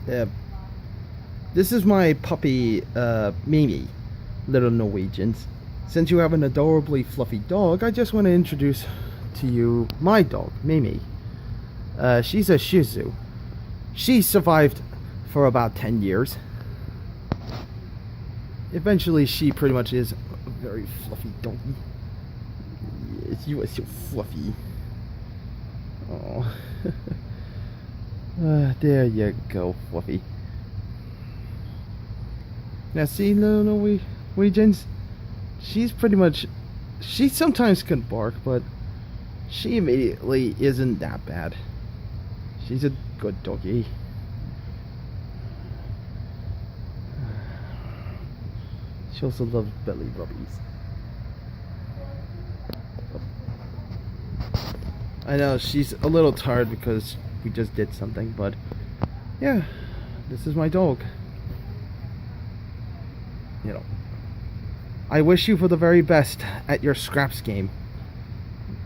Uh, this is my puppy, Mimi, LittleNorwegians. Since you have an adorably fluffy dog, I just want to introduce to you my dog, Mimi. She's a Shih Tzu. She survived for about 10 years. Eventually, she pretty much is a very fluffy doggy. Yes, you are so fluffy. Oh. There you go, Fluffy. Now see, little Norwegians, she's pretty much, she sometimes can bark, but she immediately isn't that bad. She's a good doggy. She also loves belly rubbies. I know she's a little tired because we just did something, but yeah, this is my dog. You know, I wish you for the very best at your scraps game.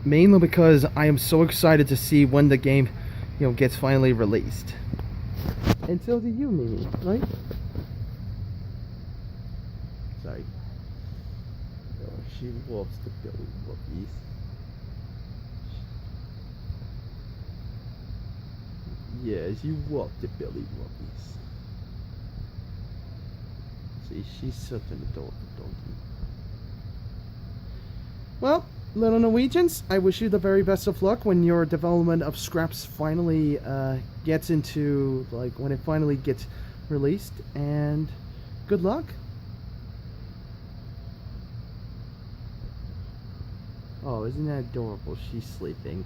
Mainly because I am so excited to see when the game, gets finally released. And so do you, Mimi, right? Sorry. Oh, she loves the belly rubbies. Yes, you love the belly rubbies. See, she's such an adorable doggy. Well, little Norwegians, I wish you the very best of luck when your development of Scraps finally gets into, when it finally gets released, and good luck. Oh, isn't that adorable? She's sleeping.